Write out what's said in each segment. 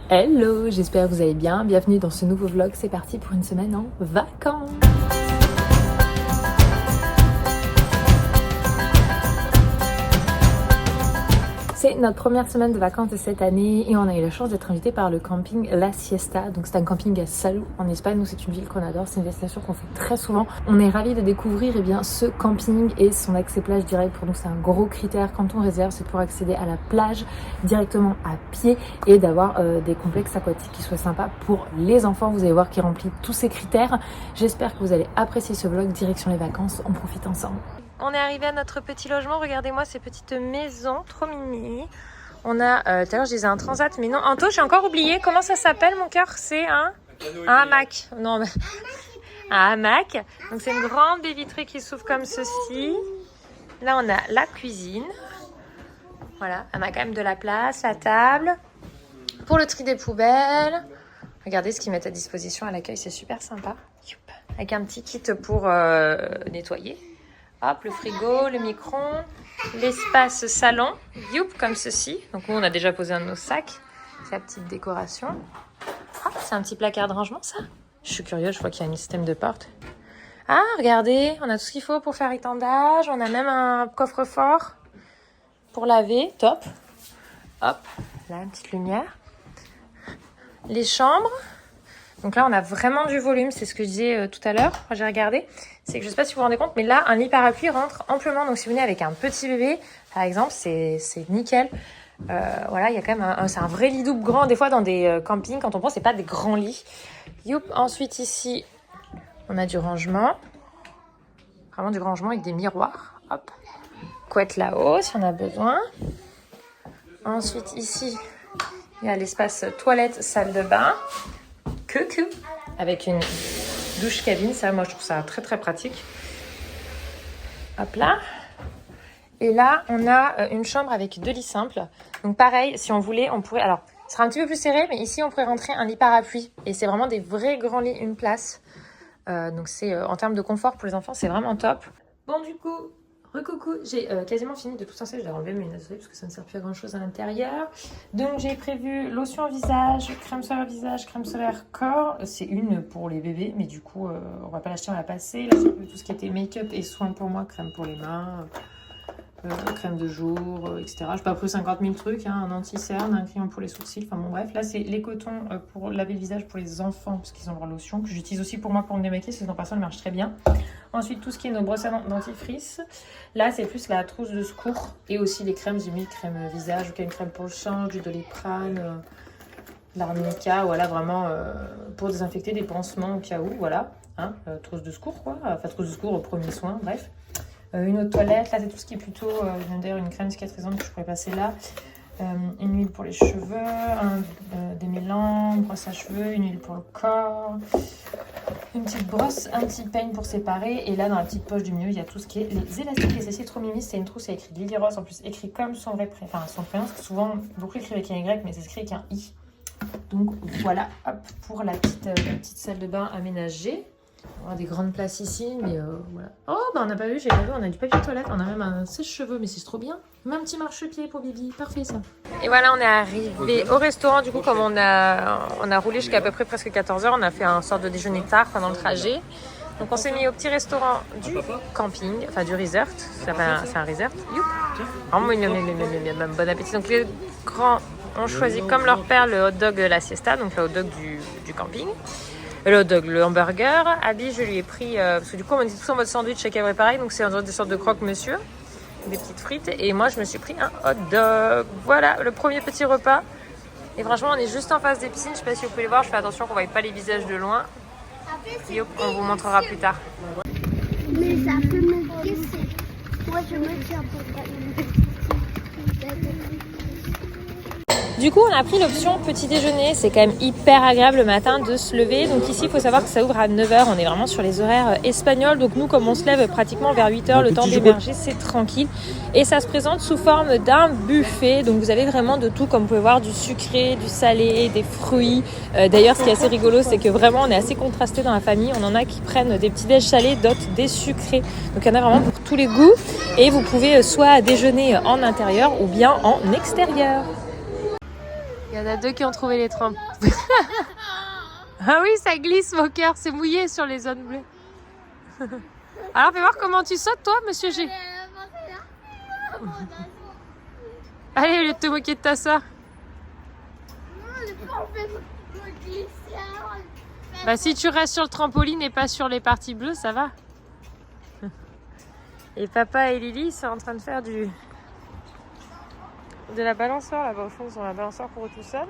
Hello, j'espère que vous allez bien. Bienvenue dans ce nouveau vlog. C'est parti pour une semaine en vacances. C'est notre première semaine de vacances de cette année et on a eu la chance d'être invité par le camping La Siesta. Donc c'est un camping à Salou en Espagne. Nous, c'est une ville qu'on adore, c'est une destination qu'on fait très souvent. On est ravis de découvrir ce camping et son accès plage direct. Pour nous, c'est un gros critère quand on réserve, c'est pour accéder à la plage directement à pied et d'avoir des complexes aquatiques qui soient sympas pour les enfants. Vous allez voir qu'il remplit tous ces critères. J'espère que vous allez apprécier ce vlog. Direction les vacances, on profite ensemble. On est arrivé à notre petit logement, regardez-moi ces petites maisons, trop mini. On a, tout à l'heure je disais un transat, mais non, Anto, j'ai encore oublié, comment ça s'appelle mon cœur? C'est un hamac. Non, mais... un hamac. Donc c'est une grande baie vitrée qui s'ouvre comme ceci. Là on a la cuisine. Voilà, on a quand même de la place, la table. Pour le tri des poubelles. Regardez ce qu'ils mettent à disposition à l'accueil, c'est super sympa. Avec un petit kit pour nettoyer. Hop, le frigo, le micro-ondes, l'espace salon, youp, comme ceci. Donc nous, on a déjà posé un de nos sacs. C'est la petite décoration. Ah, c'est un petit placard de rangement, ça. Je suis curieuse, je vois qu'il y a un système de porte. Ah, regardez, on a tout ce qu'il faut pour faire étendage. On a même un coffre-fort pour laver, top. Hop, là, une petite lumière. Les chambres. Donc là, on a vraiment du volume, c'est ce que je disais tout à l'heure, quand j'ai regardé. C'est que je ne sais pas si vous vous rendez compte, mais là, un lit parapluie rentre amplement. Donc si vous venez avec un petit bébé, par exemple, c'est nickel. Voilà, il y a quand même c'est un vrai lit double grand. Des fois, dans des campings, quand on prend, c'est pas des grands lits. Youp. Ensuite, ici, on a du rangement. Vraiment du rangement avec des miroirs. Hop. Couette là-haut, si on a besoin. Ensuite, ici, il y a l'espace toilette, salle de bain. Coucou, avec une douche cabine, ça moi je trouve ça très très pratique. Hop là. Et là on a une chambre avec 2 lits simples. Donc pareil, si on voulait, on pourrait, alors ce sera un petit peu plus serré, mais ici on pourrait rentrer un lit parapluie. Et c'est vraiment des vrais grands lits, une place. Donc c'est en termes de confort pour les enfants, c'est vraiment top. Bon du coup, recoucou, j'ai quasiment fini de tout ça, je vais enlever mes lunettes parce que ça ne sert plus à grand chose à l'intérieur. Donc j'ai prévu lotion visage, crème solaire visage, crème solaire corps. C'est une pour les bébés, mais du coup on va pas l'acheter, on va la passer. Là j'ai prévu tout ce qui était make-up et soins pour moi, crème pour les mains, crème de jour, etc. Je n'ai pas pris 50 000 trucs, hein, un anti-cerne, un crayon pour les sourcils, enfin bon bref. Là c'est les cotons pour laver le visage pour les enfants, parce qu'ils ont leur lotion, que j'utilise aussi pour moi pour me démaquiller, parce que dans personne marche très bien. Ensuite tout ce qui est nos brosses à dents dentifrice. Là c'est plus la trousse de secours, et aussi les crèmes, j'ai mis crème visage, ou une crème pour le sang, du Doliprane, l'arnica, voilà vraiment pour désinfecter des pansements au cas où, voilà. Hein, trousse de secours quoi, enfin trousse de secours, premier soin, bref. Une eau de toilette, là c'est tout ce qui est plutôt, d'ailleurs une crème cicatrisante que je pourrais passer là, une huile pour les cheveux, un démêlant, une brosse à cheveux, une huile pour le corps, une petite brosse, un petit peigne pour séparer, et là dans la petite poche du milieu il y a tout ce qui est les élastiques, et ceci est trop mimi, c'est une trousse, c'est écrit Lily Rose, en plus écrit comme son vrai prénom, enfin son prénom, parce que souvent beaucoup écrivent avec un Y mais c'est écrit avec un I. Donc voilà, hop, pour la petite salle de bain aménagée. On a des grandes places ici, mais voilà. Oh, bah on n'a pas vu, j'ai pas vu, on a du papier toilette, on a même un sèche-cheveux, mais c'est trop bien. Même un petit marchepied pour Bibi, parfait ça. Et voilà, on est arrivé au restaurant, du coup, comme on a roulé jusqu'à peu près presque 14h, on a fait un sort de déjeuner tard pendant le trajet. Donc on s'est mis au petit restaurant du camping, enfin du resort, c'est un resort, youp. Vraiment, bon appétit. Donc les grands ont choisi comme leur père le hot dog de la siesta, donc le hot dog du camping. Le hot dog, le hamburger. Abby, je lui ai pris, parce que du coup on m'a dit tout en mode sandwich, chacun avait pareil, donc c'est des sortes de croque-monsieur, des petites frites, et moi je me suis pris un hot dog. Voilà, le premier petit repas. Et franchement on est juste en face des piscines, je sais pas si vous pouvez voir, je fais attention qu'on ne voie pas les visages de loin. Et hop, on vous montrera plus tard. Mais ça peut me glisser. Moi je me tiens pour pas. Du coup, on a pris l'option petit déjeuner. C'est quand même hyper agréable le matin de se lever. Donc ici, il faut savoir que ça ouvre à 9h. On est vraiment sur les horaires espagnols. Donc nous, comme on se lève pratiquement vers 8h, le temps d'émerger, c'est tranquille. Et ça se présente sous forme d'un buffet. Donc vous avez vraiment de tout, comme vous pouvez voir, du sucré, du salé, des fruits. D'ailleurs, ce qui est assez rigolo, c'est que vraiment, on est assez contrasté dans la famille. On en a qui prennent des petits déj salés, d'autres des sucrés. Donc il y en a vraiment pour tous les goûts. Et vous pouvez soit déjeuner en intérieur ou bien en extérieur. Il y en a 2 qui ont trouvé les trempes. Ah oui, ça glisse, mon cœur. C'est mouillé sur les zones bleues. Alors, fais voir comment tu sautes, toi, monsieur G. Allez, au lieu de te moquer de ta soeur. Bah, si tu restes sur le trampoline et pas sur les parties bleues, ça va. Et papa et Lily sont en train de faire de la balançoire là-bas au fond, sur la balançoire pour eux tout seuls.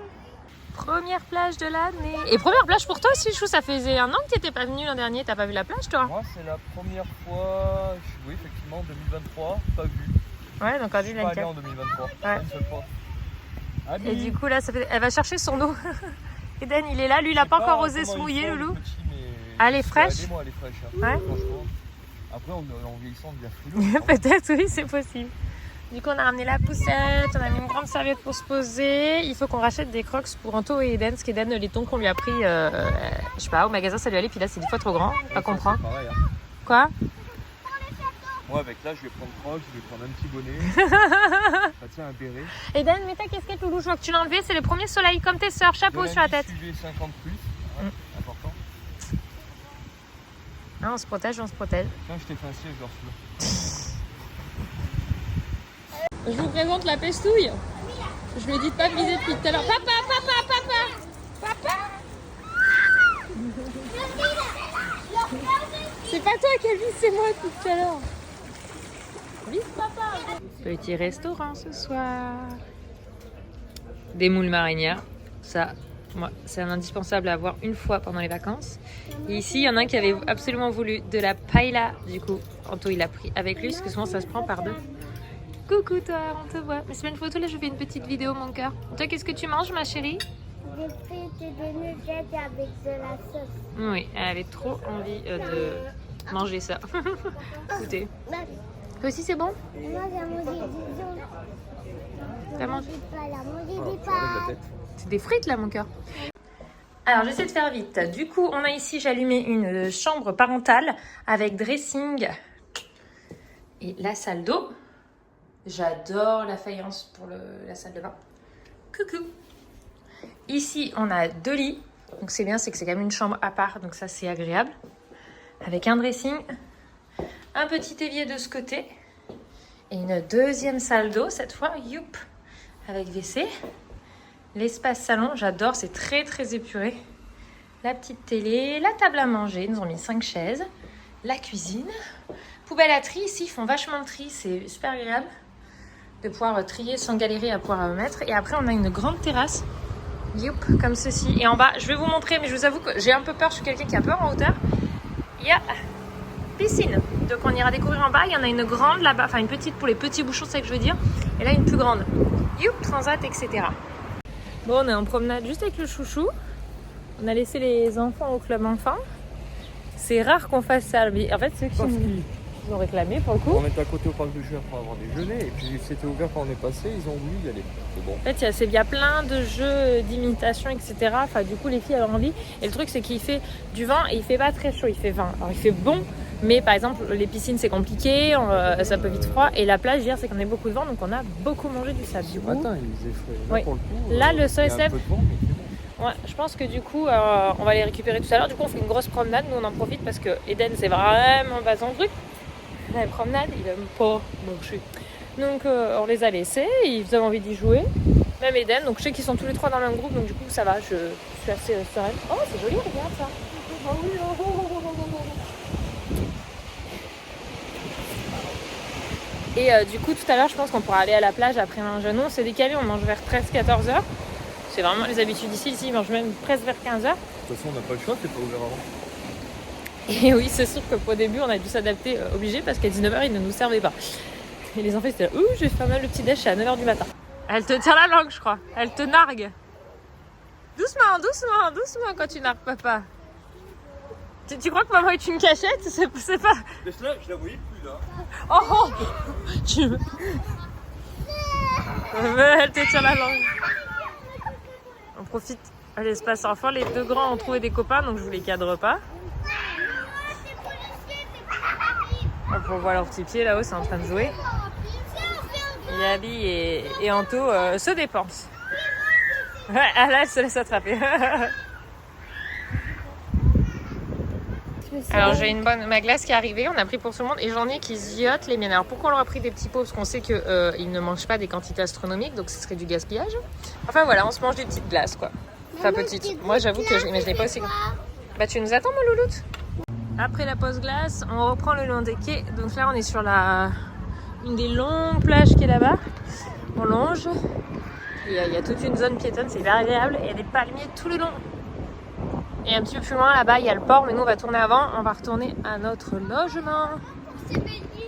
Première plage de l'année. Et première plage pour toi aussi, Chou, ça faisait 1 an que tu n'étais pas venu l'an dernier, t'as pas vu la plage toi? Moi c'est la première fois, oui effectivement, 2023, pas vu. Ouais, donc en Je suis pas allé en 2023, ouais. une seule fois. Abby. Et du coup là, elle va chercher son eau. Eden, il est là, lui il a pas encore osé se mouiller, Loulou. Elle est fraîche. Elle est fraîche, hein. Ouais. Franchement. Après en vieillissant on devient frileux. Peut-être, oui, c'est possible. Du coup, on a ramené la poussette, on a mis une grande serviette pour se poser. Il faut qu'on rachète des crocs pour Anto et Eden, parce qu'Eden, les tons qu'on lui a pris, je sais pas, au magasin, ça lui allait, puis là, c'est 10 fois trop grand. Pas comprendre. Pareil, hein. Quoi? Moi, avec là, je vais prendre crocs, je vais prendre un petit bonnet. Ça tient un béret. Eden, mets ta casquette, Loulou, je vois que tu l'as enlevé. C'est le premier soleil, comme tes sœurs, chapeau sur la tête. UV 50 plus, ouais, important. Ah, on se protège, on se protège. Tiens, je t'ai fait un siège dans celui-là. Je vous présente la pestouille. Je lui ai dit de pas viser depuis tout à l'heure. Papa, papa, papa, papa. C'est pas toi qui as vu, c'est moi tout à l'heure. Vise papa. Petit restaurant ce soir. Des moules marinières. Ça, moi, c'est un indispensable à avoir une fois pendant les vacances. Et ici, il y en a un qui avait absolument voulu de la paella. Du coup, Anto, il a pris avec lui, parce que souvent ça se prend par 2. Coucou toi, on te voit. Mais c'est pas une photo, là je fais une petite vidéo mon cœur. Toi, qu'est-ce que tu manges ma chérie? J'ai fait des nuggets avec de la sauce. Oui, elle avait trop envie de manger ça. Écoutez. Toi aussi c'est bon? Moi j'ai mangé T'as mangé? des pâtes. C'est des frites là mon cœur. Alors j'essaie de faire vite. Du coup, on a ici, j'ai allumé une chambre parentale avec dressing et la salle d'eau. J'adore la faïence pour la salle de bain. Coucou. Ici, on a 2 lits. Donc c'est bien, c'est que c'est quand même une chambre à part. Donc ça, c'est agréable. Avec un dressing. Un petit évier de ce côté. Et une deuxième salle d'eau, cette fois. Youp. Avec WC. L'espace salon, j'adore. C'est très, très épuré. La petite télé. La table à manger. Ils nous ont mis 5 chaises. La cuisine. Poubelle à tri. Ici, ils font vachement de tri. C'est super agréable de pouvoir trier sans galérer à pouvoir mettre. Et après, on a une grande terrasse. Youp, comme ceci. Et en bas, je vais vous montrer, mais je vous avoue que j'ai un peu peur. Je suis quelqu'un qui a peur en hauteur. Il y a piscine. Donc, on ira découvrir en bas. Il y en a une grande là-bas. Enfin, une petite pour les petits bouchons, c'est ça que je veux dire. Et là, une plus grande. Youp, transat, etc. Bon, on est en promenade juste avec le chouchou. On a laissé les enfants au club enfant. C'est rare qu'on fasse ça. Mais en fait, ceux qui nous ont réclamé pour le coup. On était à côté au parc de jeux pour avoir déjeuné et puis c'était ouvert quand on est passé, ils ont voulu y aller. C'est bon. En fait, il y a plein de jeux d'imitation, etc. Enfin, du coup, les filles avaient envie. Et le truc, c'est qu'il fait du vent et il fait pas très chaud, il fait 20. Alors, il fait bon, mais par exemple, les piscines, c'est compliqué, ça peut vite froid. Et la plage, hier, c'est qu'on a beaucoup de vent, donc on a beaucoup mangé du sable. Du coup, matin, il faisait frais. Là, oui. pour le coup, là, le sol est peu de vent, mais c'est bon. Ouais, je pense que du coup, on va les récupérer tout à l'heure. Du coup, on fait une grosse promenade. Nous, on en profite parce que Eden, c'est vraiment pas son truc. La promenade, il aime pas marcher. Donc, on les a laissés. Ils avaient envie d'y jouer. Même Eden. Donc, je sais qu'ils sont tous les 3 dans le même groupe. Donc, du coup, ça va. Je suis assez sereine. Oh, c'est joli, regarde ça. Oh, oui, oh, oh, oh, oh, oh. Et du coup, tout à l'heure, je pense qu'on pourra aller à la plage après manger. Nous, on s'est décalé. On mange vers 13-14 heures. C'est vraiment les habitudes ici. Ici, ils mangent même presque vers 15 heures. De toute façon, on n'a pas le choix, c'est pas ouvert avant. Et oui, c'est sûr qu'au début, on a dû s'adapter obligé parce qu'à 19h, ils ne nous servaient pas. Et les enfants, étaient là, ouh, je vais faire mal le petit déj à 9h du matin. Elle te tire la langue, je crois. Elle te nargue. Doucement, doucement, doucement quand tu nargues papa. Tu crois que maman est une cachette? C'est pas... Laisse-la, je la voyais plus là. Oh, oh. Elle te tire la langue. On profite à l'espace enfant. Les 2 grands ont trouvé des copains, donc je vous les cadre pas. On voit leurs petits pieds là-haut, c'est en train de jouer. Yabi et Anto se dépensent. Ouais, ah là, elle se laisse attraper. Alors j'ai ma glace qui est arrivée, on a pris pour tout le monde et j'en ai qui ziotent les miennes. Alors pourquoi on leur a pris des petits pots? Parce qu'on sait qu'ils ne mangent pas des quantités astronomiques, donc ce serait du gaspillage. Enfin voilà, on se mange des petites glaces quoi. Enfin petites. Moi j'avoue que je n'imaginais pas aussi grand. Bah tu nous attends mon louloute? Après la pause glace, on reprend le long des quais. Donc là on est sur une des longues plages qui est là-bas. On longe. Il y a toute une zone piétonne, c'est hyper agréable. Il y a des palmiers tout le long. Et un petit peu plus loin, là-bas, il y a le port, mais nous, on va tourner avant. On va retourner à notre logement. C'est béni.